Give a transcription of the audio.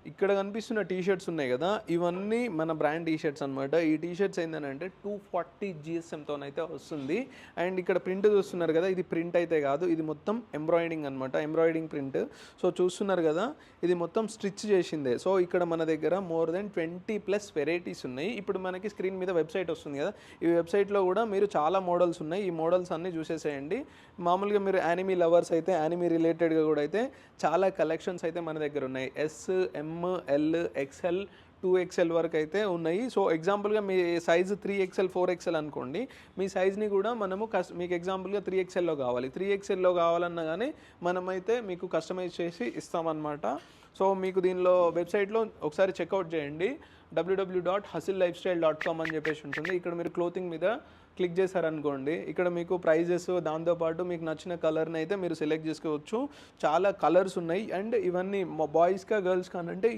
ఇక్కడ కనిపిస్తున్న T shirts ఉన్నాయి కదా, ఇవన్నీ మన బ్రాండ్ టీ షర్ట్స్ అనమాట. ఈ టీ షర్ట్స్ ఏంటంటే 240 GSMతోనైతే వస్తుంది. అండ్ ఇక్కడ ప్రింట్ చూస్తున్నారు కదా, ఇది ప్రింట్ అయితే కాదు, ఇది మొత్తం ఎంబ్రాయిడింగ్ అనమాట, ఎంబ్రాయిడింగ్ ప్రింట్. సో చూస్తున్నారు కదా, ఇది మొత్తం స్టిచ్ చేసిందే. సో ఇక్కడ మన దగ్గర మోర్ దెన్ 20+ వెరైటీస్ ఉన్నాయి. ఇప్పుడు మనకి స్క్రీన్ మీద వెబ్సైట్ వస్తుంది కదా, ఈ వెబ్సైట్లో కూడా మీరు చాలా మోడల్స్ ఉన్నాయి. ఈ మోడల్స్ అన్నీ చూసేసేయండి. మామూలుగా మీరు యానిమీ లవర్స్ అయితే యానిమీ రిలేటెడ్గా కూడా అయితే చాలా కలెక్షన్స్ అయితే మన దగ్గర ఉన్నాయి. ఎస్, ఎం, ఎల్, ఎక్స్ఎల్, 2XL వరకు అయితే ఉన్నాయి. సో ఎగ్జాంపుల్గా మీ సైజు 3XL 4XL అనుకోండి, మీ సైజ్ని కూడా మనము మీకు ఎగ్జాంపుల్గా 3XLలో కావాలి, 3XLలో కావాలన్నా కానీ మనమైతే మీకు కస్టమైజ్ చేసి ఇస్తామన్నమాట. సో మీకు దీనిలో వెబ్సైట్లో ఒకసారి చెక్అవుట్ చేయండి, www.hustlelifestyle.com అని చెప్పేసి ఉంటుంది. ఇక్కడ మీరు క్లోతింగ్ మీద క్లిక్ చేశారనుకోండి, ఇక్కడ మీకు ప్రైజెస్, దాంతోపాటు మీకు నచ్చిన కలర్ని అయితే మీరు సెలెక్ట్ చేసుకోవచ్చు. చాలా కలర్స్ ఉన్నాయి. అండ్ ఇవన్నీ బాయ్స్కా గర్ల్స్కా అంటే